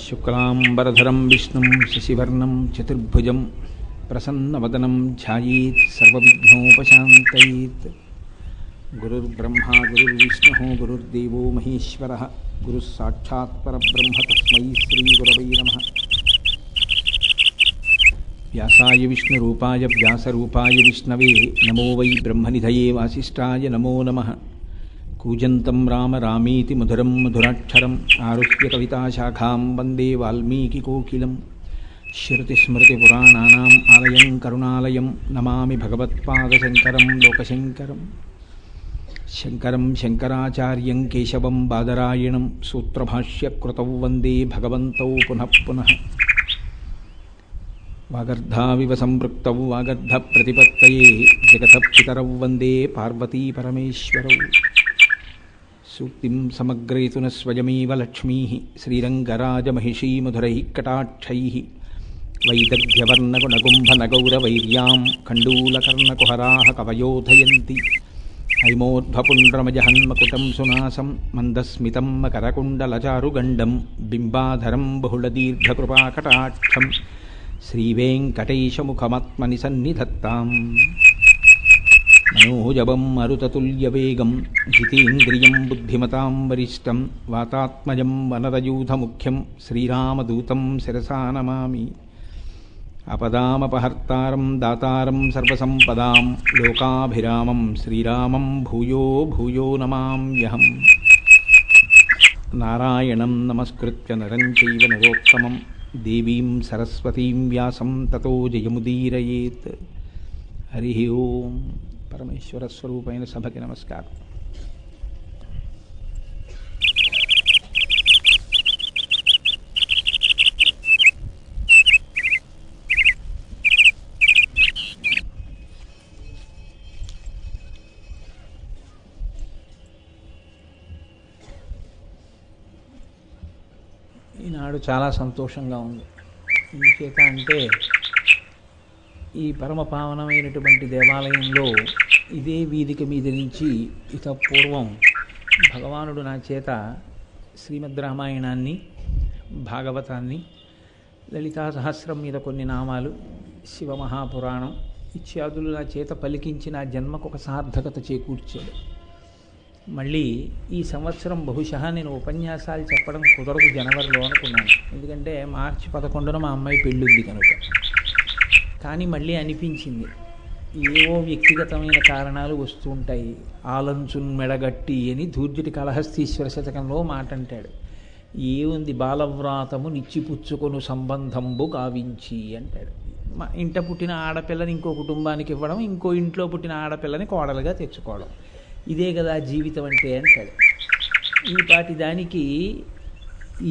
శుక్లాంబరధరం విష్ణుం శశివర్ణం చతుర్భుజం ప్రసన్నవదనం ధ్యాయేత్ సర్వవిఘ్నోపశాంతయేత్. గురుర్బ్రహ్మా గురుర్విష్ణుః గురుర్దేవో మహేశ్వరః గురుః సాక్షాత్ పరబ్రహ్మ తస్మై శ్రీగురవై నమః. వ్యాసాయ విష్ణురూపాయ వ్యాసరూపాయ విష్ణవే నమో వై బ్రహ్మనిధయే వాసిష్ఠాయ నమో నమః. కూజంతం రామ రామీతి మధురం మధురాక్షరం ఆరుహ్య కవితాశాఖాం వందే వాల్మీకికోకిలం. శ్రుతిస్మృతిపురాణానాం ఆలయం కరుణాలయం నమామి భగవత్పాదశంకరం లోకశంకరం. శంకరం శంకరాచార్యం కేశవం బాదరాయణం సూత్రభాష్యకృతౌ వందే భగవంతౌ పునః పునః. వాగర్ధావివ సంపృక్తౌ వాగర్ధప్రతిపత్తయే జగతః పితరౌ వందే పార్వతీ పరమేశ్వరౌ. సూక్తిం సమగ్రయతున స్వయమేవ లక్ష్మీః శ్రీరంగరాజమహిషీమధురైః కటాక్షైః. వైదగ్ధ్యవర్ణగుణగుంభనగౌరవైర్యాం కండూలకర్ణకుహరాः కవయోధయంతి. హైమోర్ధ్వపుండ్రమజహన్మకుటం సునాసం మందస్మితం మకరకుండలచారుగండం బింబాధరం బహుళదీర్ఘకృపాకటాక్షం శ్రీవేంకటేశముఖమాత్మని సన్నిధత్తాం. మనోజవం మరుతతుల్యవేగం జితేంద్రియం బుద్ధిమతాం వరిష్టం వాతాత్మజం వనరయూథముఖ్యం శ్రీరామదూతం శిరసా నమామి. ఆపదామపహర్తారం దాతారం సర్వసంపదాం లోకాభిరామం శ్రీరామం భూయో భూయో నమామ్యహం. నారాయణం నమస్కృత్య నరం చైవ నరోత్తమం దేవీం సరస్వతీం వ్యాసం తతో జయముదీరయేత్. హరి ఓం. పరమేశ్వర స్వరూపైన సభకి నమస్కారం. ఈనాడు చాలా సంతోషంగా ఉంది. ఎందుచేత అంటే ఈ పరమ పావనమైనటువంటి దేవాలయంలో ఇదే వేదిక మీద నుంచి ఇత పూర్వం భగవానుడు నా చేత శ్రీమద్ రామాయణాన్ని, భాగవతాన్ని, లలితా సహస్రం మీద కొన్ని నామాలు, శివమహాపురాణం ఇత్యాదులు నా చేత పలికించి నా జన్మకు ఒక సార్థకత చేకూర్చాడు. మళ్ళీ ఈ సంవత్సరం బహుశా నేను ఉపన్యాసాలు చెప్పడం కుదరదు జనవరిలో అనుకున్నాను. ఎందుకంటే మార్చి 11న మా అమ్మాయి పెళ్ళుంది కనుక. కానీ మళ్ళీ అనిపించింది ఏవో వ్యక్తిగతమైన కారణాలు వస్తూ ఉంటాయి. ఆలంచున్ మెడగట్టి అని ధూర్జటి కళహస్తీశ్వర శతకంలో మాట అంటాడు. ఏముంది బాలవ్రాతము నిచ్చిపుచ్చుకొను సంబంధంబు గావించి అంటాడు. మా ఇంట పుట్టిన ఆడపిల్లని ఇంకో కుటుంబానికి ఇవ్వడం, ఇంకో ఇంట్లో పుట్టిన ఆడపిల్లని కోడలుగా తెచ్చుకోవడం, ఇదే కదా జీవితం అంటే అంటాడు. ఈ పాటి దానికి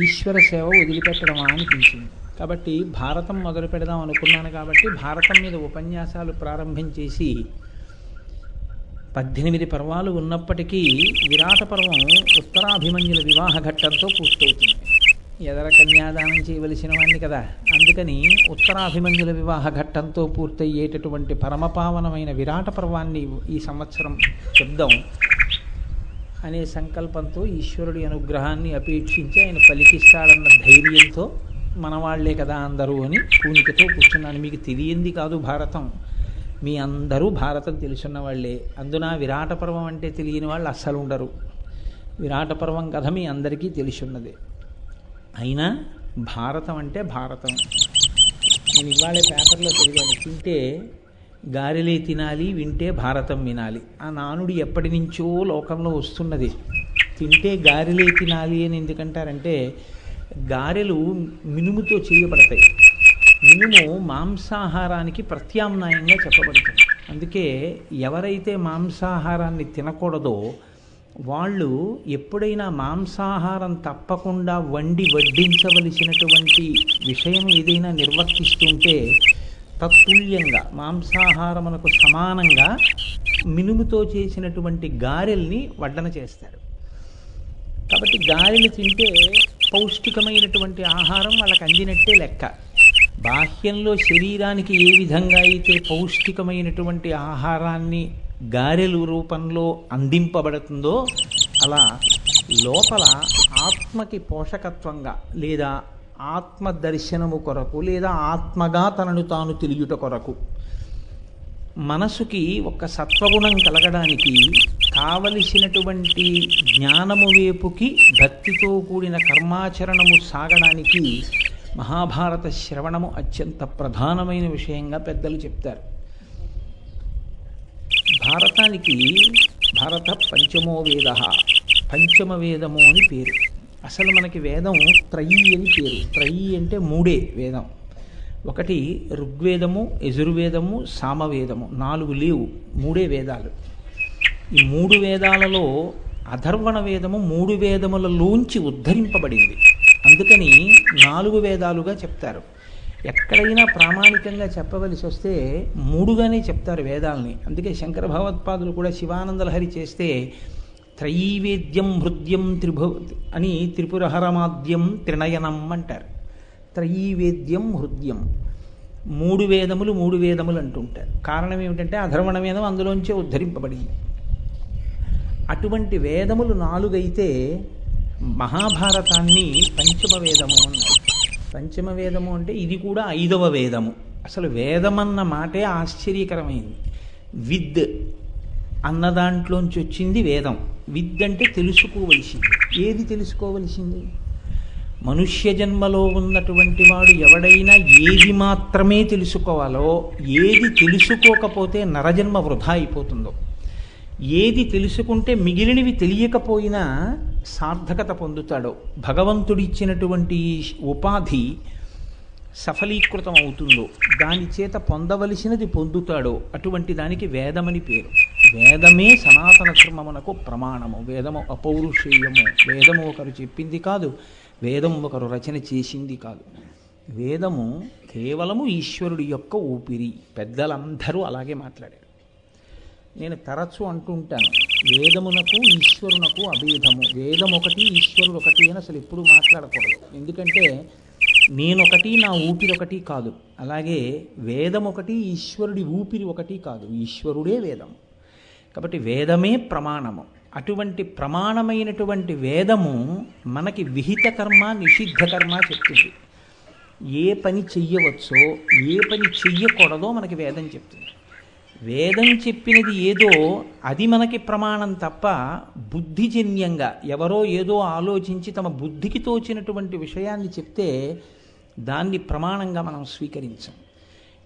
ఈశ్వర సేవ వదిలిపెట్టడమా అనిపించింది. కాబట్టి భారతం మొదలు పెడదాం అనుకున్నాను. కాబట్టి భారతం మీద ఉపన్యాసాలు ప్రారంభం చేసి 18 పర్వాలు ఉన్నప్పటికీ విరాట పర్వం ఉత్తరాభిమన్యుల వివాహ ఘట్టంతో పూర్తవుతుంది. ఎదర కన్యాదానం చేయవలసిన వాడిని కదా, అందుకని ఉత్తరాభిమన్యుల వివాహ ఘట్టంతో పూర్తయ్యేటటువంటి పరమపావనమైన విరాట పర్వాన్ని ఈ సంవత్సరం చెప్దాం అనే సంకల్పంతో ఈశ్వరుడి అనుగ్రహాన్ని అపేక్షించి ఆయన పలికిస్తాడన్న ధైర్యంతో మనవాళ్లే కదా అందరూ అని పూనికతో కూర్చున్నాను. మీకు తెలియంది కాదు భారతం, మీ అందరూ భారతం తెలుసున్న వాళ్ళే. అందున విరాట పర్వం అంటే తెలియని వాళ్ళు అస్సలు ఉండరు. విరాట పర్వం కథ మీ అందరికీ తెలిసున్నదే. అయినా భారతం అంటే భారతం. నేను ఇవాళ పేపర్లో చదివాను, తింటే గారెలే తినాలి, వింటే భారతం వినాలి. ఆ నానుడి ఎప్పటి నుంచో లోకంలో వస్తున్నది. తింటే గారెలే తినాలి అని ఎందుకంటారంటే గారెలు మినుముతో చేయబడతాయి. మినుము మాంసాహారానికి ప్రత్యామ్నాయంగా చెప్పబడుతుంది. అందుకే ఎవరైతే మాంసాహారాన్ని తినకూడదో వాళ్ళు ఎప్పుడైనా మాంసాహారం తప్పకుండా వడ్డించవలసినటువంటి విషయం ఏదైనా నిర్వర్తిస్తుంటే తత్తుల్యంగా మాంసాహారమునకు సమానంగా మినుముతో చేసినటువంటి గారెల్ని వడ్డన చేస్తారు. కాబట్టి గారెలు తింటే పౌష్టికమైనటువంటి ఆహారం వాళ్ళకి అందినట్టే లెక్క. బాహ్యంలో శరీరానికి ఏ విధంగా అయితే పౌష్టికమైనటువంటి ఆహారాన్ని గారెలు రూపంలో అందింపబడుతుందో అలా లోపల ఆత్మకి పోషకత్వంగా లేదా ఆత్మదర్శనము కొరకు లేదా ఆత్మగా తనను తాను తెలియుట కొరకు. మనసుకి ఒక సత్వగుణం కలగడానికి కావలసినటువంటి జ్ఞానము వైపుకి భక్తితో కూడిన కర్మాచరణము సాగడానికి మహాభారత శ్రవణము అత్యంత ప్రధానమైన విషయంగా పెద్దలు చెప్తారు. భారతానికి భారత పంచమో వేద, పంచమ వేదము అని పేరు. అసలు మనకి వేదం త్రయీ అని పేరు. త్రయీ అంటే మూడే వేదం. ఒకటి ఋగ్వేదము, యజుర్వేదము, సామవేదము. 4 లేవు, మూడే వేదాలు. ఈ 3 వేదాలలో అథర్వణ వేదము 3 వేదములలోంచి ఉద్ధరింపబడింది. అందుకని 4 వేదాలుగా చెప్తారు. ఎక్కడైనా ప్రామాణికంగా చెప్పవలసి వస్తే 3గానే చెప్తారు వేదాలని. అందుకే శంకర భగవత్పాదులు కూడా శివానందలహరి చేస్తే త్రయీవేద్యం హృద్యం అని త్రిపురహరమాద్యం త్రినయనం అంటారు. త్రయీవేద్యం హృద్యం, 3 వేదములు 3 వేదములు అంటుంటారు. కారణం ఏమిటంటే అధర్వణ వేదం అందులోంచే ఉద్ధరింపబడింది. అటువంటి వేదములు 4 అయితే మహాభారతాన్ని పంచమ వేదము అన్నారు. పంచమ వేదము అంటే ఇది కూడా 5వ వేదము. అసలు వేదమన్న మాటే ఆశ్చర్యకరమైంది. విద్ అన్న దాంట్లోంచి వచ్చింది వేదం. విద్ అంటే తెలుసుకోవలసింది. ఏది తెలుసుకోవలసింది? మనుష్య జన్మలో ఉన్నటువంటి వాడు ఎవడైనా ఏది మాత్రమే తెలుసుకోవాలో, ఏది తెలుసుకోకపోతే నరజన్మ వృధా అయిపోతుందో, ఏది తెలుసుకుంటే మిగిలినవి తెలియకపోయినా సార్థకత పొందుతాడో, భగవంతుడిచ్చినటువంటి ఉపాధి సఫలీకృతం అవుతుందో, దాని చేత పొందవలసినది పొందుతాడో అటువంటి దానికి వేదమని పేరు. వేదమే సనాతన ధర్మమునకు ప్రమాణము. వేదము అపౌరుషేయము. వేదము ఒకరు చెప్పింది కాదు, వేదము ఒకరు రచన చేసింది కాదు. వేదము కేవలము ఈశ్వరుడి యొక్క ఊపిరి. పెద్దలందరూ అలాగే మాట్లాడారు. నేను తరచూ అంటుంటాను, వేదమునకు ఈశ్వరునకు అభేదము. వేదం ఒకటి, ఈశ్వరుడు ఒకటి అని అసలు ఎప్పుడు మాట్లాడకూడదు. ఎందుకంటే నేనొకటి, నా ఊపిరి ఒకటి కాదు. అలాగే వేదం ఒకటి, ఈశ్వరుడి ఊపిరి ఒకటి కాదు. ఈశ్వరుడే వేదం. కాబట్టి వేదమే ప్రమాణము. అటువంటి ప్రమాణమైనటువంటి వేదము మనకి విహిత కర్మ, నిషిద్ధ కర్మ చెప్తుంది. ఏ పని చెయ్యవచ్చో, ఏ పని చెయ్యకూడదో మనకి వేదం చెప్తుంది. వేదం చెప్పినది ఏదో అది మనకి ప్రమాణం తప్ప బుద్ధిజన్యంగా ఎవరో ఏదో ఆలోచించి తమ బుద్ధికి తోచినటువంటి విషయాన్ని చెప్తే దాన్ని ప్రమాణంగా మనం స్వీకరించాం.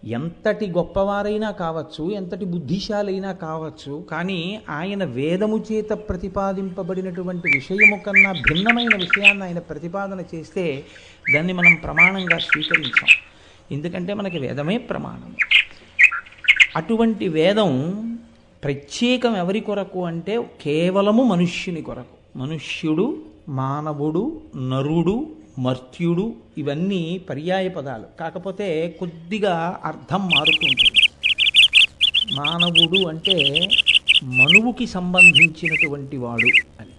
ఎంతటి గొప్పవారైనా కావచ్చు, ఎంతటి బుద్ధిశాలైనా కావచ్చు, కానీ ఆయన వేదము చేత ప్రతిపాదింపబడినటువంటి విషయము కన్నా భిన్నమైన విషయాన్ని ఆయన ప్రతిపాదన చేస్తే దాన్ని మనం ప్రమాణంగా స్వీకరించాం. ఎందుకంటే మనకి వేదమే ప్రమాణం. అటువంటి వేదం ప్రత్యేకం ఎవరి కొరకు అంటే కేవలము మనుష్యుని కొరకు. మనుష్యుడు, మానవుడు, నరుడు, మర్త్యుడు ఇవన్నీ పర్యాయ పదాలు. కాకపోతే కొద్దిగా అర్థం మారుతుంటుంది. మానవుడు అంటే మనువుకి సంబంధించినటువంటి వాడు అని.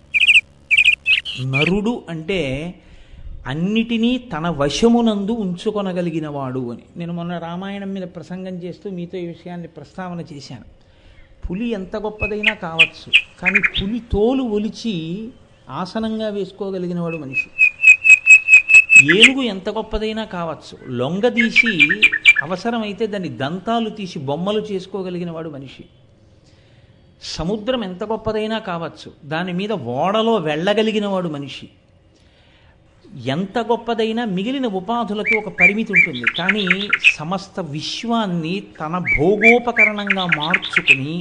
నరుడు అంటే అన్నిటినీ తన వశమునందు ఉంచుకొనగలిగిన వాడు అని. నేను మొన్న రామాయణం మీద ప్రసంగం చేస్తూ మీతో ఈ విషయాన్ని ప్రస్తావన చేశాను. పులి ఎంత గొప్పదైనా కావచ్చు, కానీ పులి తోలు ఒలిచి ఆసనంగా వేసుకోగలిగిన వాడు మనిషి. ఏనుగు ఎంత గొప్పదైనా కావచ్చు, లొంగదీసి అవసరమైతే దాన్ని దంతాలు తీసి బొమ్మలు చేసుకోగలిగిన వాడు మనిషి. సముద్రం ఎంత గొప్పదైనా కావచ్చు, దాని మీద ఓడలో వెళ్ళగలిగిన వాడు మనిషి. ఎంత గొప్పదైనా మిగిలిన ఉపాధులకి ఒక పరిమితి ఉంటుంది. కానీ సమస్త విశ్వాన్ని తన భోగోపకరణంగా మార్చుకుని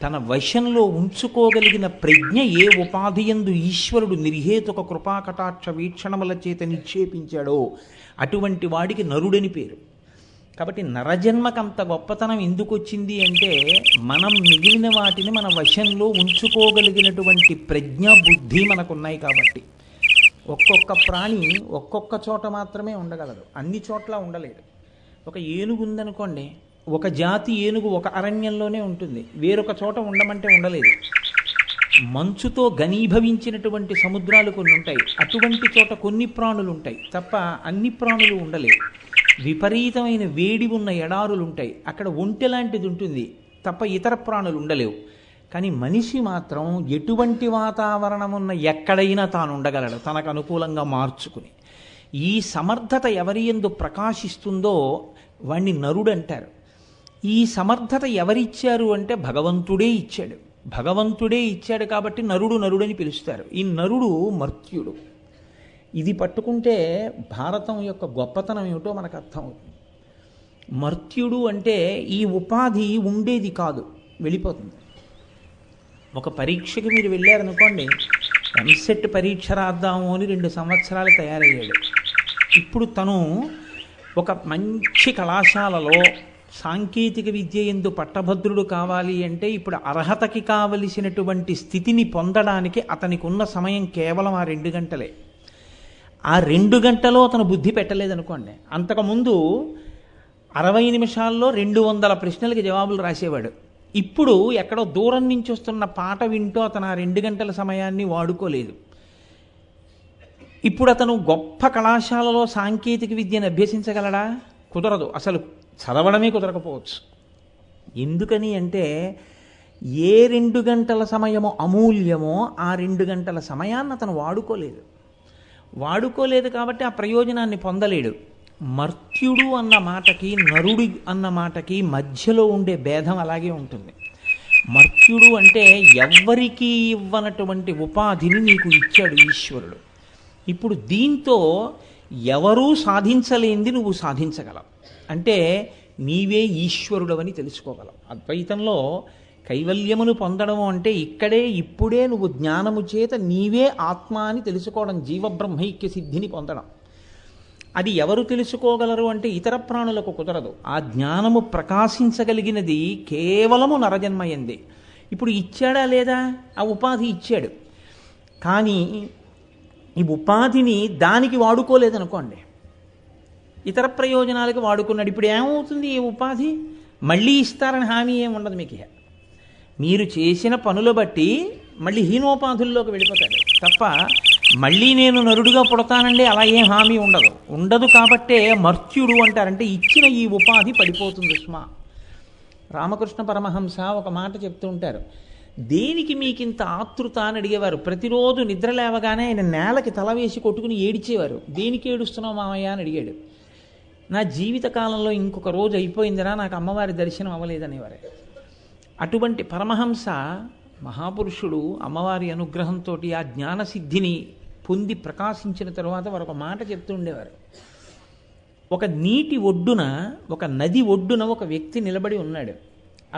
తన వశంలో ఉంచుకోగలిగిన ప్రజ్ఞ ఏ ఉపాధియందు ఈశ్వరుడు నిర్హేతుక కృపాకటాక్ష వీక్షణముల చేత నిక్షేపించాడో అటువంటి వాడికి నరుడని పేరు. కాబట్టి నరజన్మకంత గొప్పతనం ఎందుకు వచ్చింది అంటే మనం మిగిలిన వాటిని మన వశంలో ఉంచుకోగలిగినటువంటి ప్రజ్ఞ, బుద్ధి మనకున్నాయి కాబట్టి. ఒక్కొక్క ప్రాణి ఒక్కొక్క చోట మాత్రమే ఉండగలదు, అన్ని చోట్ల ఉండలేడు. ఒక ఏనుగు ఉందనుకోండి, ఒక జాతి ఏనుగు ఒక అరణ్యంలోనే ఉంటుంది, వేరొక చోట ఉండమంటే ఉండలేదు. మంచుతో ఘనీభవించినటువంటి సముద్రాలు కొన్ని ఉంటాయి, అటువంటి చోట కొన్ని ప్రాణులు ఉంటాయి తప్ప అన్ని ప్రాణులు ఉండలేవు. విపరీతమైన వేడి ఉన్న ఎడారులు ఉంటాయి, అక్కడ ఒంటె లాంటిది ఉంటుంది తప్ప ఇతర ప్రాణులు ఉండలేవు. కానీ మనిషి మాత్రం ఎటువంటి వాతావరణం ఉన్న ఎక్కడైనా తాను ఉండగలడు, తనకు అనుకూలంగా మార్చుకుని. ఈ సమర్థత ఎవరి యందు ప్రకాశిస్తుందో వాణ్ణి నరుడు అంటారు. ఈ సమర్థత ఎవరిచ్చారు అంటే భగవంతుడే ఇచ్చాడు. భగవంతుడే ఇచ్చాడు కాబట్టి నరుడు నరుడని పిలుస్తారు. ఈ నరుడు మర్త్యుడు. ఇది పట్టుకుంటే భారతం యొక్క గొప్పతనం ఏమిటో మనకు అర్థమవుతుంది. మర్త్యుడు అంటే ఈ ఉపాధి ఉండేది కాదు, వెళ్ళిపోతుంది. ఒక పరీక్షకి మీరు వెళ్ళారనుకోండి, ఎంసెట్ పరీక్ష రాద్దాము అని 2 సంవత్సరాలు తయారయ్యాడు. ఇప్పుడు తను ఒక మంచి కళాశాలలో సాంకేతిక విద్య యందు పట్టభద్రుడు కావాలి అంటే ఇప్పుడు అర్హతకి కావలసినటువంటి స్థితిని పొందడానికి అతనికి ఉన్న సమయం కేవలం ఆ 2 గంటలే. ఆ 2 గంటలో అతను బుద్ధి పెట్టలేదనుకోండి, అంతకుముందు 60 నిమిషాల్లో 200 ప్రశ్నలకి జవాబులు రాసేవాడు. ఇప్పుడు ఎక్కడో దూరం నుంచి వస్తున్న పాట వింటూ అతను ఆ 2 గంటల సమయాన్ని వాడుకోలేదు. ఇప్పుడు అతను గొప్ప కళాశాలలో సాంకేతిక విద్యను అభ్యసించగలడా? కుదరదు. అసలు చదవడమే కుదరకపోవచ్చు. ఎందుకని అంటే ఏ 2 గంటల సమయమో అమూల్యమో ఆ 2 గంటల సమయాన్ని అతను వాడుకోలేదు కాబట్టి ఆ ప్రయోజనాన్ని పొందలేడు. మర్త్యుడు అన్న మాటకి నరుడు అన్న మాటకి మధ్యలో ఉండే భేదం అలాగే ఉంటుంది. మర్త్యుడు అంటే ఎవ్వరికీ ఇవ్వనటువంటి ఉపాధిని నీకు ఇచ్చాడు ఈశ్వరుడు. ఇప్పుడు దీంతో ఎవరూ సాధించలేనిది నువ్వు సాధించగలవు. అంటే నీవే ఈశ్వరుడవని తెలుసుకోగలవు. అద్వైతంలో కైవల్యమును పొందడం అంటే ఇక్కడే ఇప్పుడే నువ్వు జ్ఞానము చేత నీవే ఆత్మ అని తెలుసుకోవడం, జీవబ్రహ్మైక్య సిద్ధిని పొందడం. అది ఎవరు తెలుసుకోగలరు అంటే ఇతర ప్రాణులకు కుదరదు. ఆ జ్ఞానము ప్రకాశించగలిగినది కేవలము నరజన్మయందే. ఇప్పుడు ఇచ్చాడా లేదా? ఆ ఉపాధి ఇచ్చాడు, కానీ ఈ ఉపాధిని దానికి వాడుకోలేదనుకోండి, ఇతర ప్రయోజనాలకు వాడుకున్నాడు. ఇప్పుడు ఏమవుతుంది? ఈ ఉపాధి మళ్ళీ ఇస్తారని హామీ ఏమి ఉండదు మీకు. మీరు చేసిన పనులు బట్టి మళ్ళీ హీనోపాధుల్లోకి వెళ్ళిపోతాడు తప్ప మళ్ళీ నేను నరుడుగా పుడతానండి అలా ఏం హామీ ఉండదు. కాబట్టే మర్త్యుడు అంటారంటే ఇచ్చిన ఈ ఉపాధి పడిపోతుంది సుమా. రామకృష్ణ పరమహంస ఒక మాట చెప్తూ ఉంటారు, దేనికి మీకింత ఆతృత అని అడిగేవారు. ప్రతిరోజు నిద్ర లేవగానే ఆయన నేలకి తల వేసి కొట్టుకుని ఏడిచేవారు. దేనికి ఏడుస్తున్నావు మామయ్య అని అడిగాడు. నా జీవితకాలంలో ఇంకొక రోజు అయిపోయిందిరా, నాకు అమ్మవారి దర్శనం అవ్వలేదనేవారు. అటువంటి పరమహంస మహాపురుషుడు అమ్మవారి అనుగ్రహంతో ఆ జ్ఞానసిద్ధిని పొంది ప్రకాశించిన తరువాత వారు ఒక మాట చెప్తూ ఉండేవారు. ఒక నీటి ఒడ్డున, ఒక నది ఒడ్డున ఒక వ్యక్తి నిలబడి ఉన్నాడు.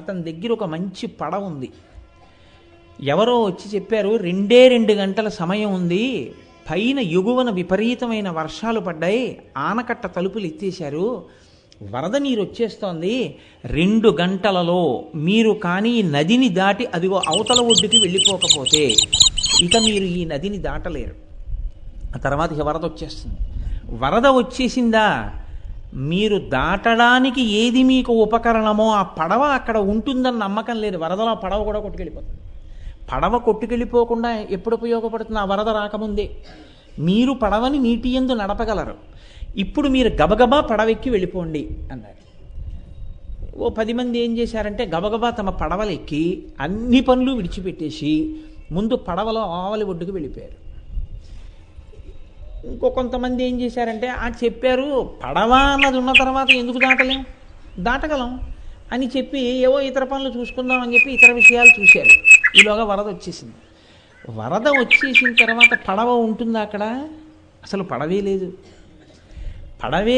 అతని దగ్గర ఒక మంచి పడవ ఉంది. ఎవరో వచ్చి చెప్పారు, 2 గంటల సమయం ఉంది, పైన ఎగువన విపరీతమైన వర్షాలు పడ్డాయి, ఆనకట్ట తలుపులు ఎత్తేశారు, వరద నీరు వచ్చేస్తోంది, 2 గంటలలో మీరు కానీ నదిని దాటి అదిగో అవతల ఒడ్డుకి వెళ్ళిపోకపోతే ఇక మీరు ఈ నదిని దాటలేరు. ఆ తర్వాత ఇక వరద వచ్చేస్తుంది. వరద వచ్చేసిందా, మీరు దాటడానికి ఏది మీకు ఉపకరణమో ఆ పడవ అక్కడ ఉంటుందని నమ్మకం లేదు. వరదలో ఆ పడవ కూడా కొట్టుకెళ్ళిపోతుంది. పడవ కొట్టుకెళ్ళిపోకుండా ఎప్పుడు ఉపయోగపడుతుంది? ఆ వరద రాకముందే. మీరు పడవని నీటి యందు నడపగలరు. ఇప్పుడు మీరు గబగబా పడవెక్కి వెళ్ళిపోండి అన్నారు. ఓ 10 మంది ఏం చేశారంటే గబగబా తమ పడవలెక్కి అన్ని పనులు విడిచిపెట్టేసి ముందు పడవలో ఆవలి ఒడ్డుకు వెళ్ళిపోయారు. ఇంకో కొంతమంది ఏం చేశారంటే చెప్పారు పడవ అన్నది ఉన్న తర్వాత ఎందుకు దాటగలం అని చెప్పి ఏవో ఇతర పనులు చూసుకుందాం అని చెప్పి ఇతర విషయాలు చూశారు. ఈలోగా వరద వచ్చేసింది. వరద వచ్చేసిన తర్వాత పడవ ఉంటుందా అక్కడ? అసలు పడవే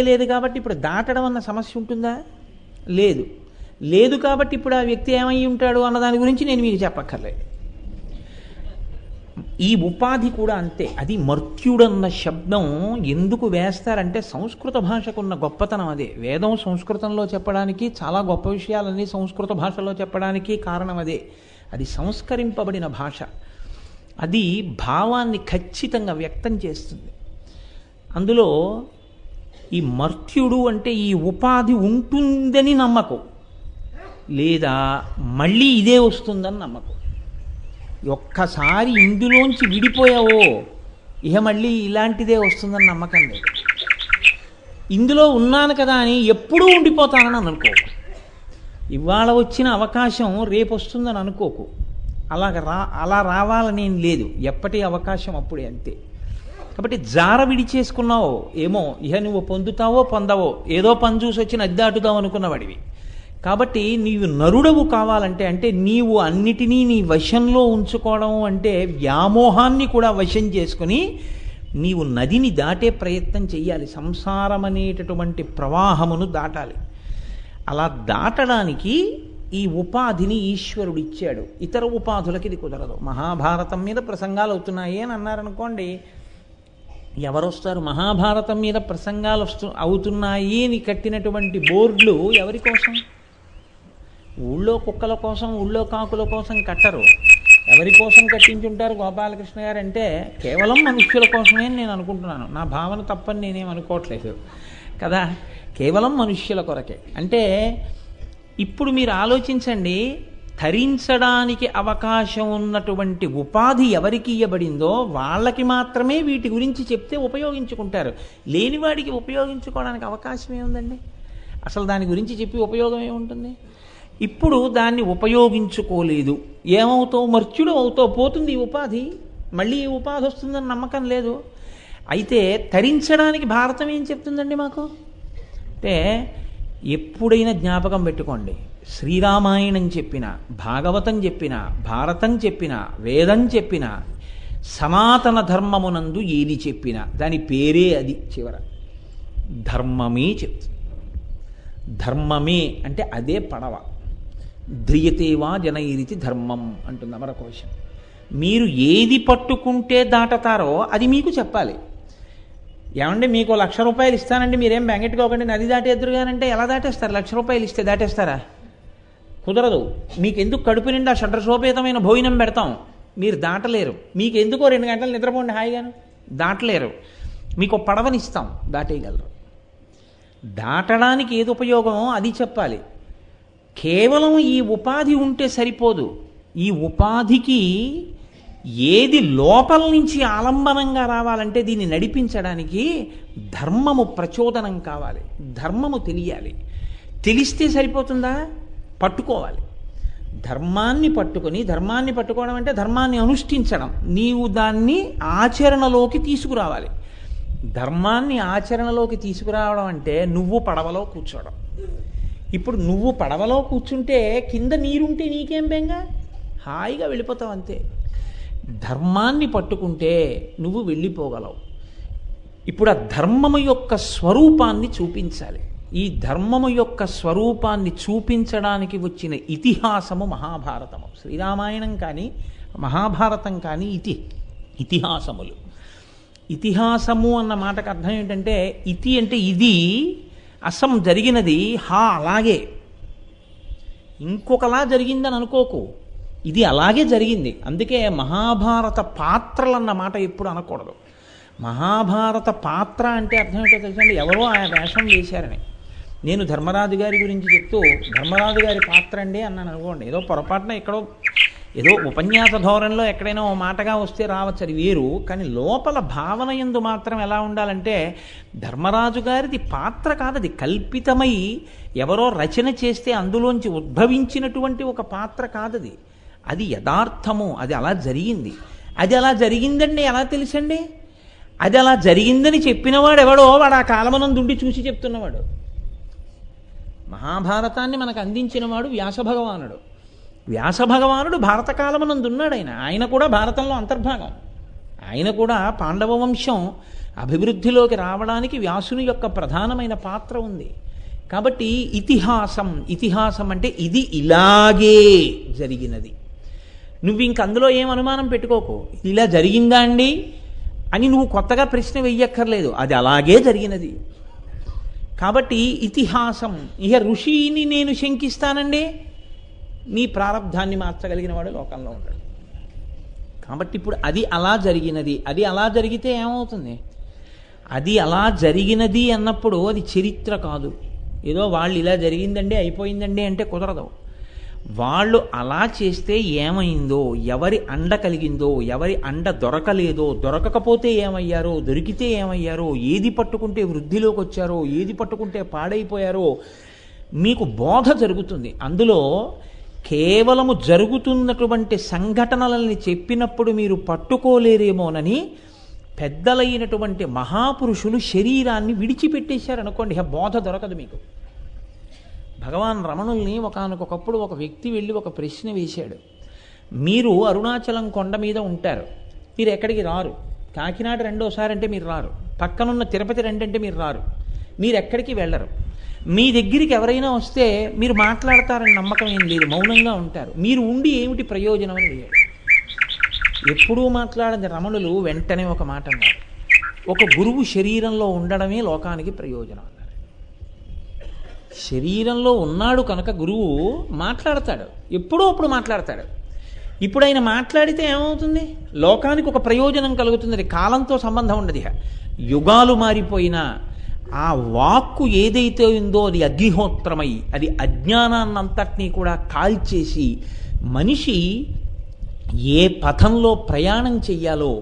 లేదు కాబట్టి ఇప్పుడు దాటడం అన్న సమస్య ఉంటుందా? లేదు కాబట్టి ఇప్పుడు ఆ వ్యక్తి ఏమై ఉంటాడు అన్న దాని గురించి నేను మీకు చెప్పక్కర్లేదు. ఈ ఉపాధి కూడా అంతే. అది మర్త్యుడన్న శబ్దం ఎందుకు వేస్తారంటే సంస్కృత భాషకున్న గొప్పతనం అదే. వేదం సంస్కృతంలో చెప్పడానికి, చాలా గొప్ప విషయాలన్నీ సంస్కృత భాషలో చెప్పడానికి కారణం అదే. అది సంస్కరింపబడిన భాష. అది భావాన్ని ఖచ్చితంగా వ్యక్తం చేస్తుంది. అందులో ఈ మర్త్యుడు అంటే ఈ ఉపాధి ఉంటుందని నమ్మకం, లేదా మళ్ళీ ఇదే వస్తుందని నమ్మకం. ఒక్కసారి ఇందులోంచి విడిపోయావో ఇక మళ్ళీ ఇలాంటిదే వస్తుందని నమ్మకం లేదు. ఇందులో ఉన్నాను కదా అని ఎప్పుడూ ఉండిపోతానని అనుకోకు. ఇవాళ వచ్చిన అవకాశం రేపు వస్తుందని అనుకోకు. అలా రావాలని ఏం లేదు. ఎప్పటి అవకాశం అప్పుడే, అంతే. కాబట్టి జార విడిచేసుకున్నావు ఏమో, ఇహ నువ్వు పొందుతావో పొందవో, ఏదో పని చూసి వచ్చి నది దాటుదావు అనుకున్నవాడివి. కాబట్టి నీవు నరుడవు కావాలంటే, అంటే నీవు అన్నిటినీ నీ వశంలో ఉంచుకోవడం అంటే వ్యామోహాన్ని కూడా వశం చేసుకుని నీవు నదిని దాటే ప్రయత్నం చెయ్యాలి. సంసారం అనేటటువంటి ప్రవాహమును దాటాలి. అలా దాటడానికి ఈ ఉపాధిని ఈశ్వరుడు ఇచ్చాడు. ఇతర ఉపాధులకి ఇది కుదరదు. మహాభారతం మీద ప్రసంగాలు అవుతున్నాయి అని అన్నారనుకోండి, ఎవరు వస్తారు? మహాభారతం మీద ప్రసంగాలు అవుతున్నాయి అని కట్టినటువంటి బోర్డులు ఎవరి కోసం? ఊళ్ళో కుక్కల కోసం, ఊళ్ళో కాకుల కోసం కట్టరు. ఎవరి కోసం కట్టించుంటారు గోపాలకృష్ణ గారు అంటే కేవలం మనుష్యుల కోసమే అని నేను అనుకుంటున్నాను. నా భావన తప్పని నేనేం అనుకోవట్లేదు కదా, కేవలం మనుష్యుల కొరకే. అంటే ఇప్పుడు మీరు ఆలోచించండి, ధరించడానికి అవకాశం ఉన్నటువంటి ఉపాధి ఎవరికి ఇవ్వబడిందో వాళ్ళకి మాత్రమే వీటి గురించి చెప్తే ఉపయోగించుకుంటారు. లేనివాడికి ఉపయోగించుకోవడానికి అవకాశం ఏముందండి? అసలు దాని గురించి చెప్పి ఉపయోగం ఏముంటుంది? ఇప్పుడు దాన్ని ఉపయోగించుకోలేదు, ఏమవుతావు? మర్త్యుడు అవుతావు. పోతుంది ఈ ఉపాధి, మళ్ళీ ఈ ఉపాధి వస్తుందని నమ్మకం లేదు. అయితే తరించడానికి భారతం ఏం చెప్తుందండి మాకు అంటే, ఎప్పుడైనా జ్ఞాపకం పెట్టుకోండి, శ్రీరామాయణం చెప్పిన, భాగవతం చెప్పిన, భారతం చెప్పిన, వేదం చెప్పిన, సనాతన ధర్మమునందు ఏది చెప్పినా దాని పేరే అది. చివర ధర్మమే చెప్తుంది. ధర్మమే అంటే అదే పడవ. ధ్రియతేవా జనైరితి ధర్మం అంటుంది అమరకోశం. మీరు ఏది పట్టుకుంటే దాటతారో అది మీకు చెప్పాలి. ఏమంటే మీకు 1,00,000 రూపాయలు ఇస్తానండి, మీరేం బెంగెట్టుకోకండి, నది దాటేద్దరుగానంటే ఎలా దాటేస్తారు? 1,00,000 రూపాయలు ఇస్తే దాటేస్తారా? కుదరదు. మీకెందుకు కడుపు నిండా షడ్రసోపేతమైన భోజనం పెడతాం, మీరు దాటలేరు. మీకెందుకో 2 గంటలు నిద్రపోండి హాయిగాను, దాటలేరు. మీకు పడవనిస్తాం, దాటేయగలరు. దాటడానికి ఏది ఉపయోగమో అది చెప్పాలి. కేవలం ఈ ఉపాధి ఉంటే సరిపోదు. ఈ ఉపాధికి ఏది లోపల నుంచి ఆలంబనంగా రావాలంటే దీన్ని నడిపించడానికి ధర్మము ప్రచోదనం కావాలి, ధర్మము తెలియాలి. తెలిస్తే సరిపోతుందా? పట్టుకోవాలి. ధర్మాన్ని పట్టుకోవడం అంటే ధర్మాన్ని అనుష్ఠించడం. నీవు దాన్ని ఆచరణలోకి తీసుకురావాలి. ధర్మాన్ని ఆచరణలోకి తీసుకురావడం అంటే నువ్వు పడవలో కూర్చోవడం. ఇప్పుడు నువ్వు పడవలో కూర్చుంటే కింద నీరుంటే నీకేం బెంగ, హాయిగా వెళ్ళిపోతావు అంతే. ధర్మాన్ని పట్టుకుంటే నువ్వు వెళ్ళిపోగలవు. ఇప్పుడు ఆ ధర్మము యొక్క స్వరూపాన్ని చూపించాలి. ఈ ధర్మము యొక్క స్వరూపాన్ని చూపించడానికి వచ్చిన ఇతిహాసము మహాభారతము. శ్రీరామాయణం కానీ మహాభారతం కానీ ఇతిహాసములు. ఇతిహాసము అన్న మాటకు అర్థం ఏంటంటే, ఇతి అంటే ఇది, అసం జరిగినది, హా అలాగే, ఇంకొకలా జరిగిందని అనుకోకు, ఇది అలాగే జరిగింది. అందుకే మహాభారత పాత్రలన్న మాట ఎప్పుడు అనకూడదు. మహాభారత పాత్ర అంటే అర్థం ఏంటో తెలుసండి, ఎవరో ఆ వేషం వేశారని. నేను ధర్మరాజు గారి గురించి చెప్తూ ధర్మరాజు గారి పాత్ర అండి అన్నాను అనుకోండి, ఏదో పొరపాటున ఎక్కడో ఏదో ఉపన్యాస ధోరణిలో ఎక్కడైనా ఓ మాటగా వస్తే రావచ్చు, అది వేరు. కానీ లోపల భావన యందు మాత్రం ఎలా ఉండాలంటే, ధర్మరాజు గారిది పాత్ర కాదది, కల్పితమై ఎవరో రచన చేస్తే అందులోంచి ఉద్భవించినటువంటి ఒక పాత్ర కాదది. అది యథార్థము, అది అలా జరిగింది. అది అలా జరిగిందండి ఎలా తెలుసండి? అది అలా జరిగిందని చెప్పినవాడు ఎవడో వాడు ఆ కాలమనందుండి చూసి చెప్తున్నవాడు. మహాభారతాన్ని మనకు అందించినవాడు వ్యాసభగవానుడు. వ్యాసభగవానుడు భారత కాలమనందున్నాడు. ఆయన కూడా భారతంలో అంతర్భాగం. ఆయన కూడా పాండవ వంశం అభివృద్ధిలోకి రావడానికి వ్యాసుని యొక్క ప్రధానమైన పాత్ర ఉంది. కాబట్టి ఇతిహాసం అంటే ఇది ఇలాగే జరిగినది. నువ్వు ఇంక అందులో ఏం అనుమానం పెట్టుకోకు, ఇలా జరిగిందా అండి అని నువ్వు కొత్తగా ప్రశ్న వెయ్యక్కర్లేదు, అది అలాగే జరిగినది. కాబట్టి ఇతిహాసం. ఇక ఋషిని నేను శంకిస్తానండి, నీ ప్రారంధాన్ని మార్చగలిగిన వాడు లోకంలో ఉంటాడు. కాబట్టి ఇప్పుడు అది అలా జరిగినది, అది అలా జరిగితే ఏమవుతుంది? అది అలా జరిగినది అన్నప్పుడు అది చరిత్ర కాదు. ఏదో వాళ్ళు ఇలా జరిగిందండి అయిపోయిందండి అంటే కుదరదు. వాళ్ళు అలా చేస్తే ఏమైందో, ఎవరి అండ కలిగిందో, ఎవరి అండ దొరకలేదో, దొరకకపోతే ఏమయ్యారో, దొరికితే ఏమయ్యారో, ఏది పట్టుకుంటే వృద్ధిలోకి వచ్చారో, ఏది పట్టుకుంటే పాడైపోయారో మీకు బోధ జరుగుతుంది. అందులో కేవలము జరుగుతున్నటువంటి సంఘటనలని చెప్పినప్పుడు మీరు పట్టుకోలేరేమోనని పెద్దలైనటువంటి మహాపురుషులు శరీరాన్ని విడిచిపెట్టేశారనుకోండి, ఇక బోధ దొరకదు మీకు. భగవాన్ రమణుల్ని ఒకానొకప్పుడు ఒక వ్యక్తి వెళ్ళి ఒక ప్రశ్న వేశాడు. మీరు అరుణాచలం కొండ మీద ఉంటారు, మీరు ఎక్కడికి రారు. కాకినాడ రెండోసారి అంటే మీరు రారు, పక్కనున్న తిరుపతి రెండంటే మీరు రారు, మీరు ఎక్కడికి వెళ్ళరు. మీ దగ్గరికి ఎవరైనా వస్తే మీరు మాట్లాడతారని నమ్మకం ఏం లేదు, మౌనంగా ఉంటారు. మీరు ఉండి ఏమిటి ప్రయోజనం అని అడిగాడు. ఎప్పుడూ మాట్లాడని రమణులు వెంటనే ఒక మాట అన్నారు, ఒక గురువు శరీరంలో ఉండడమే లోకానికి ప్రయోజనం అన్నారు. శరీరంలో ఉన్నాడు కనుక గురువు మాట్లాడతాడు, ఎప్పుడో అప్పుడు మాట్లాడతాడు. ఇప్పుడు ఆయన మాట్లాడితే ఏమవుతుంది? లోకానికి ఒక ప్రయోజనం కలుగుతుంది. అది కాలంతో సంబంధం ఉండదు. యుగాలు మారిపోయినా ఆ వాక్కు ఏదైతే ఉందో అది అగ్నిహోత్రమై అది అజ్ఞానాన్నంతటినీ కూడా కాల్చేసి మనిషి ఏ పథంలో ప్రయాణం చెయ్యాలో,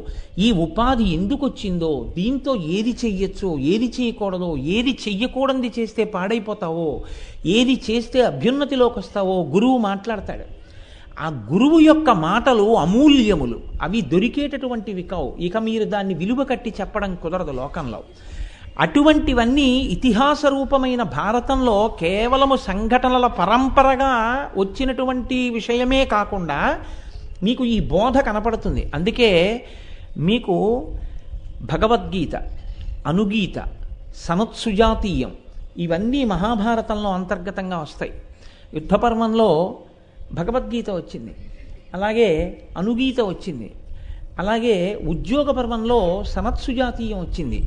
ఈ ఉపాధి ఎందుకు వచ్చిందో, దీంతో ఏది చెయ్యొచ్చో ఏది చేయకూడదో, ఏది చెయ్యకూడనిది చేస్తే పాడైపోతావో, ఏది చేస్తే అభ్యున్నతిలోకి వస్తావో గురువు మాట్లాడతాడు. ఆ గురువు యొక్క మాటలు అమూల్యములు, అవి దొరికేటటువంటివి కావు. ఇక మీరు దాన్ని విలువ కట్టి చెప్పడం కుదరదు లోకంలో. అటువంటివన్నీ ఇతిహాస రూపమైన భారతంలో కేవలము సంఘటనల పరంపరగా వచ్చినటువంటి విషయమే కాకుండా మీకు ఈ బోధ కనపడుతుంది. అందుకే మీకు భగవద్గీత, అనుగీత, సనత్సుజాతీయం ఇవన్నీ మహాభారతంలో అంతర్గతంగా వస్తాయి. యుద్ధపర్వంలో భగవద్గీత వచ్చింది, అలాగే అనుగీత వచ్చింది, అలాగే ఉద్యోగ పర్వంలో సనత్సుజాతీయం వచ్చింది.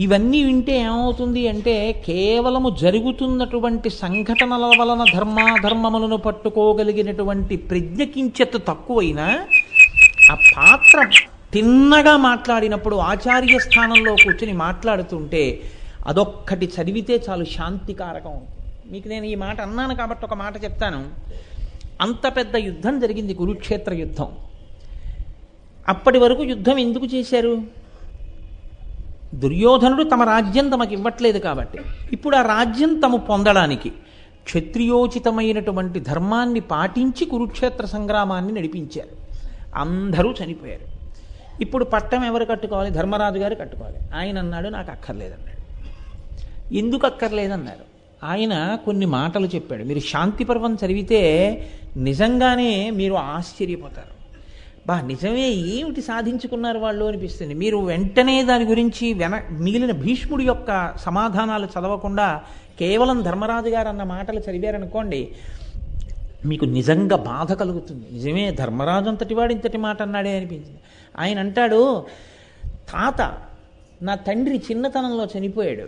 ఇవన్నీ వింటే ఏమవుతుంది అంటే కేవలము జరుగుతున్నటువంటి సంఘటనల వలన ధర్మాధర్మములను పట్టుకోగలిగినటువంటి ప్రజ్ఞ కించెత్తు తక్కువైనా ఆ పాత్ర తిన్నగా మాట్లాడినప్పుడు ఆచార్య స్థానంలో కూర్చొని మాట్లాడుతుంటే అదొక్కటి చదివితే చాలు శాంతికారకం. మీకు నేను ఈ మాట అన్నాను కాబట్టి ఒక మాట చెప్తాను. అంత పెద్ద యుద్ధం జరిగింది, కురుక్షేత్ర యుద్ధం. అప్పటి వరకు యుద్ధం ఎందుకు చేశారు? దుర్యోధనుడు తమ రాజ్యం తమకు ఇవ్వట్లేదు కాబట్టి. ఇప్పుడు ఆ రాజ్యం తమ పొందడానికి క్షత్రియోచితమైనటువంటి ధర్మాన్ని పాటించి కురుక్షేత్ర సంగ్రామాన్ని నడిపించారు. అందరూ చనిపోయారు. ఇప్పుడు పట్టం ఎవరు కట్టుకోవాలి? ధర్మరాజు గారు కట్టుకోవాలి. ఆయన అన్నాడు నాకు అక్కర్లేదన్నాడు. ఎందుకు అక్కర్లేదన్నారు? ఆయన కొన్ని మాటలు చెప్పాడు. మీరు శాంతి పర్వం చదివితే నిజంగానే మీరు ఆశ్చర్యపోతారు. నిజమే, ఏమిటి సాధించుకున్నారు వాళ్ళు అనిపిస్తుంది. మీరు వెంటనే దాని గురించి మిగిలిన భీష్ముడి యొక్క సమాధానాలు చదవకుండా కేవలం ధర్మరాజు గారు అన్న మాటలు చదివారనుకోండి, మీకు నిజంగా బాధ కలుగుతుంది. నిజమే, ధర్మరాజు అంతటి వాడు ఇంతటి మాట అన్నాడే అనిపించింది. ఆయన అంటాడు, తాత నా తండ్రి చిన్నతనంలో చనిపోయాడు.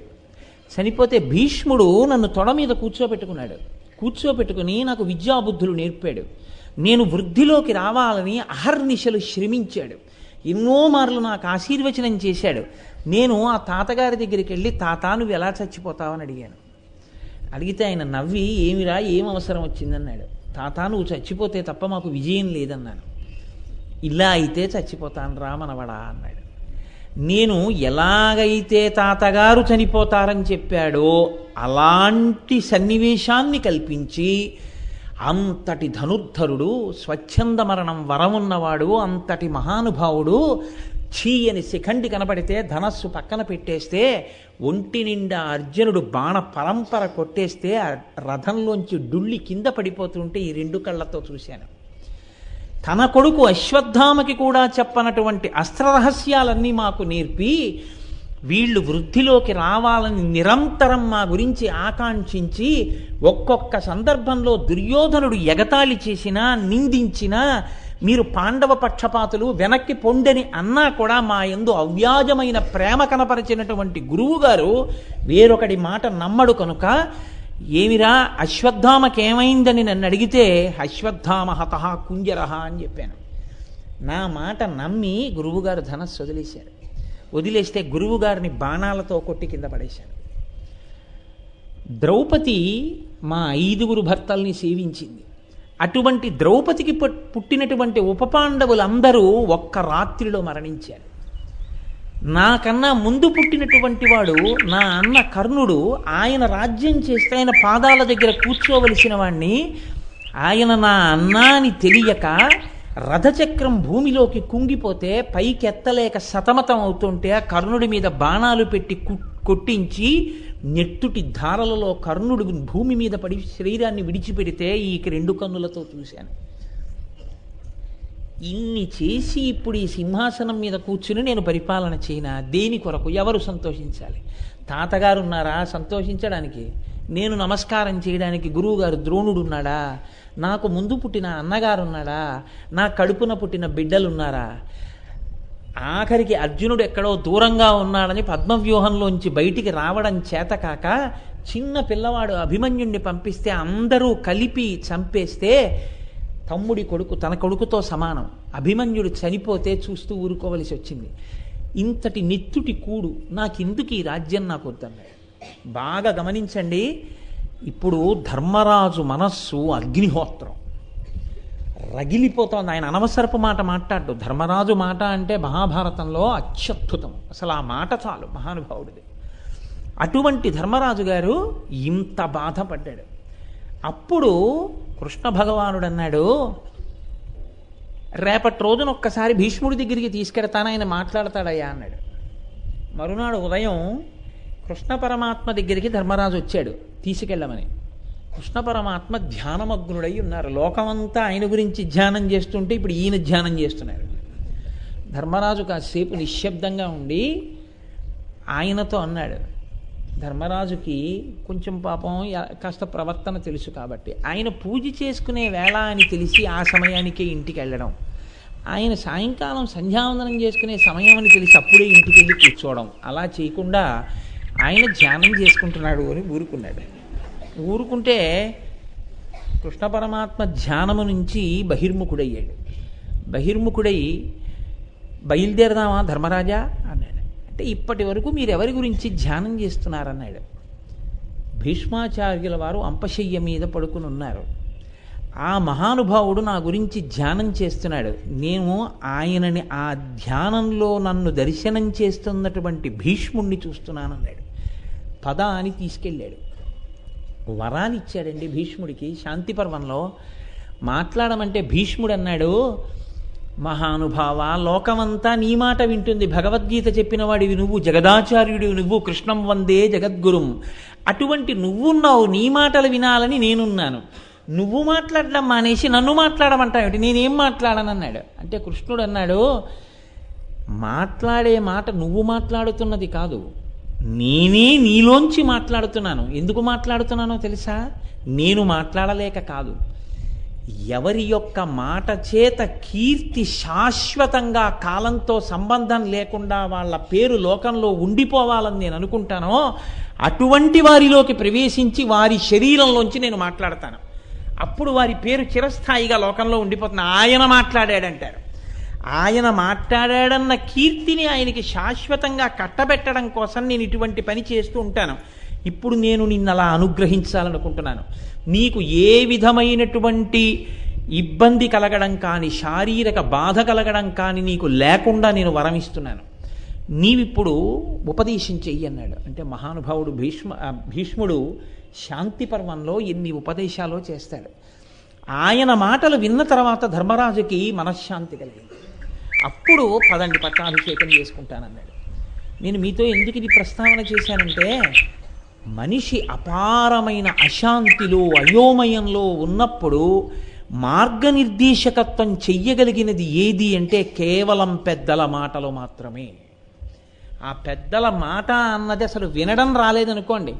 చనిపోతే భీష్ముడు నన్ను తొడ మీద కూర్చోపెట్టుకుని నాకు విద్యాబుద్ధులు నేర్పాడు. నేను వృద్ధిలోకి రావాలని అహర్నిశలు శ్రమించాడు. ఎన్నో మార్లు నాకు ఆశీర్వచనం చేశాడు. నేను ఆ తాతగారి దగ్గరికి వెళ్ళి, తాత నువ్వు ఎలా చచ్చిపోతావని అడిగాను. అడిగితే ఆయన నవ్వి, ఏమిరా ఏం అవసరం వచ్చిందన్నాడు. తాత నువ్వు చచ్చిపోతే తప్ప మాకు విజయం లేదన్నాను. ఇలా అయితే చచ్చిపోతాను రా మనవడా అన్నాడు. నేను ఎలాగైతే తాతగారు చనిపోతారని చెప్పాడో అలాంటి సన్నివేశాన్ని కల్పించి, అంతటి ధనుర్ధరుడు, స్వచ్ఛంద మరణం వరమున్నవాడు, అంతటి మహానుభావుడు చీయని శిఖండి కనపడితే ధనస్సు పక్కన పెట్టేస్తే, ఒంటి నిండా అర్జునుడు బాణ పరంపర కొట్టేస్తే ఆ రథంలోంచి డుళ్ళి కింద పడిపోతుంటే ఈ రెండు కళ్ళతో చూశాను. తన కొడుకు అశ్వత్థామకి కూడా చెప్పనటువంటి అస్త్రరహస్యాలన్నీ మాకు నేర్పి వీళ్ళు వృద్ధిలోకి రావాలని నిరంతరం మా గురించి ఆకాంక్షించి, ఒక్కొక్క సందర్భంలో దుర్యోధనుడు ఎగతాళి చేసినా నిందించినా, మీరు పాండవ పక్షపాతులు వెనక్కి పొండని అన్నా కూడా మా యందు అవ్యాజమైన ప్రేమ కనపరిచినటువంటి గురువుగారు వేరొకడి మాట నమ్మడు కనుక, ఏమిరా అశ్వత్థామకేమైందని నన్ను అడిగితే అశ్వత్థామ హతః కుంజరః అని చెప్పాను. నా మాట నమ్మి గురువుగారు ధనస్సు వదిలేశారు. వదిలేస్తే గురువుగారిని బాణాలతో కొట్టి కింద పడేశారు. ద్రౌపది మా 5 భర్తల్ని సేవించింది. అటువంటి ద్రౌపదికి పుట్టినటువంటి ఉపపాండవులందరూ ఒక్క రాత్రిలో మరణించారు. నాకన్నా ముందు పుట్టినటువంటి వాడు నా అన్న కర్ణుడు, ఆయన రాజ్యం చేస్తే ఆయన పాదాల దగ్గర కూర్చోవలసిన వాణ్ణి, ఆయన నా అన్న అని తెలియక రథచక్రం భూమిలోకి కుంగిపోతే పైకెత్తలేక సతమతం అవుతుంటే ఆ కర్ణుడి మీద బాణాలు పెట్టి కొట్టించి నెట్టుటి ధారలలో కర్ణుడు భూమి మీద పడి శరీరాన్ని విడిచిపెడితే ఈ 2 కన్నులతో చూశాను. ఇన్ని చేసి ఇప్పుడు ఈ సింహాసనం మీద కూర్చుని నేను పరిపాలన చేయనా? దేని కొరకు? ఎవరు సంతోషించాలి? తాతగారు ఉన్నారా సంతోషించడానికి? నేను నమస్కారం చేయడానికి గురువుగారు ద్రోణుడు ఉన్నాడా? నాకు ముందు పుట్టిన అన్నగారు ఉన్నాడా? నా కడుపున పుట్టిన బిడ్డలున్నారా? ఆఖరికి అర్జునుడు ఎక్కడో దూరంగా ఉన్నాడని పద్మవ్యూహంలోంచి బయటికి రావడం చేతకాక చిన్న పిల్లవాడు అభిమన్యుణ్ణి పంపిస్తే అందరూ కలిపి చంపేస్తే తమ్ముడి కొడుకు తన కొడుకుతో సమానం అభిమన్యుడు చనిపోతే చూస్తూ ఊరుకోవలసి వచ్చింది. ఇంతటి నెత్తుటి కూడు నాకెందుకు ఈ రాజ్యం నాకు వద్దన్నాడు. బాగా గమనించండి. ఇప్పుడు ధర్మరాజు మనస్సు అగ్నిహోత్రం రగిలిపోతోంది. ఆయన అనవసరపు మాట మాట్లాడు. ధర్మరాజు మాట అంటే మహాభారతంలో అత్యద్భుతం. అసలు ఆ మాట చాలు మహానుభావుడిది. అటువంటి ధర్మరాజు గారు ఇంత బాధపడ్డాడు. అప్పుడు కృష్ణ భగవానుడు అన్నాడు, రేపటి రోజున ఒక్కసారి భీష్ముడి దగ్గరికి తీసుకెడతాను, ఆయన మాట్లాడతాడయ్యా అన్నాడు. మరునాడు ఉదయం కృష్ణ పరమాత్మ దగ్గరికి ధర్మరాజు వచ్చాడు తీసుకెళ్ళమని. కృష్ణ పరమాత్మ ధ్యానమగ్నుడై ఉన్నారు. లోకమంతా ఆయన గురించి ధ్యానం చేస్తుంటే ఇప్పుడు ఈయన ధ్యానం చేస్తున్నారు. ధర్మరాజు కాసేపు నిశ్శబ్దంగా ఉండి ఆయనతో అన్నాడు. ధర్మరాజుకి కొంచెం పాపం కాస్త ప్రవర్తన తెలుసు కాబట్టి ఆయన పూజ చేసుకునే వేళ అని తెలిసి ఆ సమయానికే ఇంటికి వెళ్ళడం, ఆయన సాయంకాలం సంధ్యావందనం చేసుకునే సమయం అని తెలిసి అప్పుడే ఇంటికి వెళ్ళి కూర్చోవడం, అలా చేయకుండా ఆయన ధ్యానం చేసుకుంటున్నాడు అని ఊరుకున్నాడు. ఊరుకుంటే కృష్ణ పరమాత్మ ధ్యానము నుంచి బహిర్ముఖుడయ్యాడు. బహిర్ముఖుడై బయలుదేరదామా ధర్మరాజా అన్నాడు. అంటే ఇప్పటి వరకు మీరెవరి గురించి ధ్యానం చేస్తున్నారన్నాడు. భీష్మాచార్యుల వారు అంపశయ్య మీద పడుకుని ఉన్నారు. ఆ మహానుభావుడు నా గురించి ధ్యానం చేస్తున్నాడు. నేను ఆయనని ఆ ధ్యానంలో నన్ను దర్శనం చేస్తున్నటువంటి భీష్ముణ్ణి చూస్తున్నానన్నాడు. పద అని తీసుకెళ్ళాడు. వరాలు ఇచ్చాడండి భీష్ముడికి. శాంతి పర్వంలో మాట్లాడమంటే భీష్ముడు అన్నాడు, మహానుభావ, లోకమంతా నీ మాట వింటుంది. భగవద్గీత చెప్పిన వాడివి నువ్వు, జగదాచార్యుడివి నువ్వు, కృష్ణం వందే జగద్గురుం. అటువంటి నువ్వున్నావు, నీ మాటలు వినాలని నేనున్నాను. నువ్వు మాట్లాడడం మానేసి నన్ను మాట్లాడమంటావు, నేనేం మాట్లాడనన్నాడు. అంటే కృష్ణుడు అన్నాడు, మాట్లాడే మాట నువ్వు మాట్లాడుతున్నది కాదు, నేనే నీలోంచి మాట్లాడుతున్నాను. ఎందుకు మాట్లాడుతున్నానో తెలుసా? నేను మాట్లాడలేక కాదు, ఎవరి యొక్క మాట చేత కీర్తి శాశ్వతంగా కాలంతో సంబంధం లేకుండా వాళ్ళ పేరు లోకంలో ఉండిపోవాలని నేను అనుకుంటానో అటువంటి వారిలోకి ప్రవేశించి వారి శరీరంలోంచి నేను మాట్లాడతాను. అప్పుడు వారి పేరు చిరస్థాయిగా లోకంలో ఉండిపోతుంది. ఆయన మాట్లాడాడంటారు. ఆయన మాట్లాడాడన్న కీర్తిని ఆయనకి శాశ్వతంగా కట్టబెట్టడం కోసం నేను ఇటువంటి పని చేస్తూ ఉంటాను. ఇప్పుడు నేను నిన్ను అలా అనుగ్రహించాలనుకుంటున్నాను. నీకు ఏ విధమైనటువంటి ఇబ్బంది కలగడం కానీ శారీరక బాధ కలగడం కానీ నీకు లేకుండా నేను వరమిస్తున్నాను. నీవిప్పుడు ఉపదేశం చెయ్యి అన్నాడు. అంటే మహానుభావుడు భీష్ముడు శాంతి పర్వంలో ఎన్ని ఉపదేశాలో చేస్తాడు. ఆయన మాటలు విన్న తర్వాత ధర్మరాజుకి మనశ్శాంతి కలిగింది. అప్పుడు పదండి పట్టాభిషేకం చేసుకుంటానన్నాడు. నేను మీతో ఎందుకు ఇది ప్రస్తావన చేశానంటే, మనిషి అపారమైన అశాంతిలో అయోమయంలో ఉన్నప్పుడు మార్గనిర్దేశకత్వం చెయ్యగలిగినది ఏది అంటే కేవలం పెద్దల మాటలు మాత్రమే. ఆ పెద్దల మాట అన్నది అసలు వినడం రాలేదనుకోండి,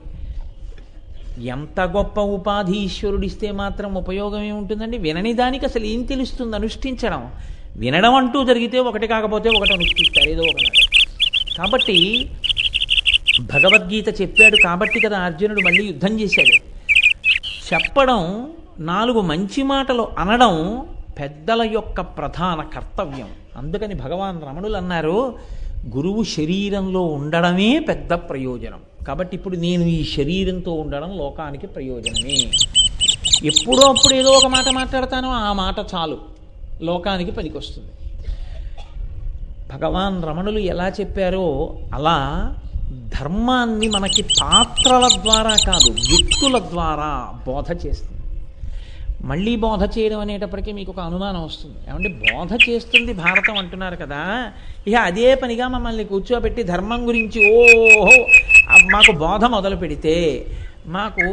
ఎంత గొప్ప ఉపాధి ఈశ్వరుడిస్తే మాత్రం ఉపయోగం ఏముంటుందండి? వినని దానికి అసలు ఏం తెలుస్తుంది అనుష్ఠించడం? వినడం అంటూ జరిగితే ఒకటి కాకపోతే ఒకటి అనుష్ఠిస్తారు ఏదో ఒకనాడు. కాబట్టి భగవద్గీత చెప్పాడు కాబట్టి కదా అర్జునుడు మళ్ళీ యుద్ధం చేశాడు. చెప్పడం, 4 మంచి మాటలు అనడం పెద్దల యొక్క ప్రధాన కర్తవ్యం. అందుకని భగవాన్ రమణులు అన్నారు, గురువు శరీరంలో ఉండడమే పెద్ద ప్రయోజనం. కాబట్టి ఇప్పుడు నేను ఈ శరీరంతో ఉండడం లోకానికి ప్రయోజనమే. ఎప్పుడో అప్పుడు ఏదో ఒక మాట మాట్లాడతానో ఆ మాట చాలు, లోకానికి పనికొస్తుంది. భగవాన్ రమణులు ఎలా చెప్పారో అలా ధర్మాన్ని మనకి పాత్రల ద్వారా కాదు, వ్యక్తుల ద్వారా బోధ చేస్తుంది. మళ్ళీ బోధ చేయడం అనేటప్పటికీ మీకు ఒక అనుమానం వస్తుంది. ఏమంటే బోధ చేస్తుంది భారతం అంటున్నారు కదా, ఇక అదే పనిగా మమ్మల్ని కూర్చోబెట్టి ధర్మం గురించి ఓహో మాకు బోధ మొదలు పెడితే మాకు